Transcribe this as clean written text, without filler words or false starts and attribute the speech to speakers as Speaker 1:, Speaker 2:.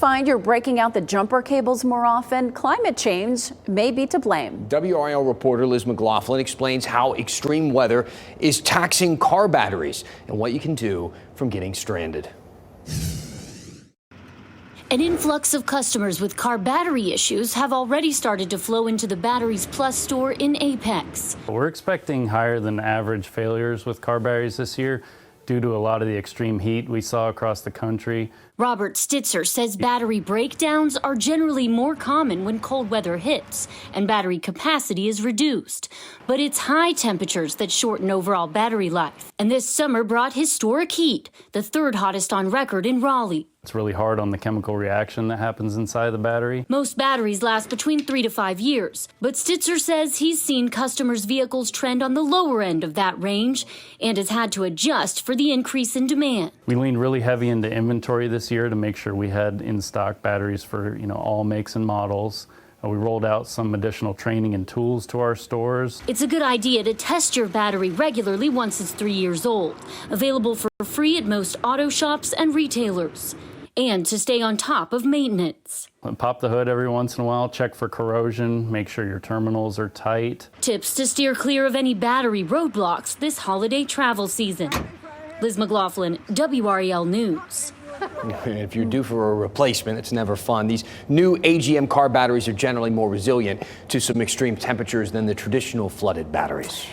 Speaker 1: find you're breaking out the jumper cables more often, climate change may be to blame.
Speaker 2: WRAL reporter Liz McLaughlin explains how extreme weather is taxing car batteries and what you can do from getting stranded.
Speaker 3: An influx of customers with car battery issues have already started to flow into the Batteries Plus store in Apex.
Speaker 4: We're expecting higher than average failures with car batteries this year due to a lot of the extreme heat we saw across the country.
Speaker 3: Robert Stitzer says battery breakdowns are generally more common when cold weather hits and battery capacity is reduced. But it's high temperatures that shorten overall battery life. And this summer brought historic heat, the third hottest on record in Raleigh.
Speaker 4: It's really hard on the chemical reaction that happens inside the battery.
Speaker 3: Most batteries last between 3 to 5 years, but Stitzer says he's seen customers' vehicles trend on the lower end of that range and has had to adjust for the increase in demand.
Speaker 4: We leaned really heavy into inventory this year to make sure we had in-stock batteries for all makes and models. We rolled out some additional training and tools to our stores.
Speaker 3: It's a good idea to test your battery regularly once it's 3 years old. Available for free at most auto shops and retailers. And to stay on top of maintenance.
Speaker 4: Pop the hood every once in a while, check for corrosion, make sure your terminals are tight.
Speaker 3: Tips to steer clear of any battery roadblocks this holiday travel season. Liz McLaughlin, WRAL News.
Speaker 2: If you're due for a replacement, it's never fun. These new AGM car batteries are generally more resilient to some extreme temperatures than the traditional flooded batteries.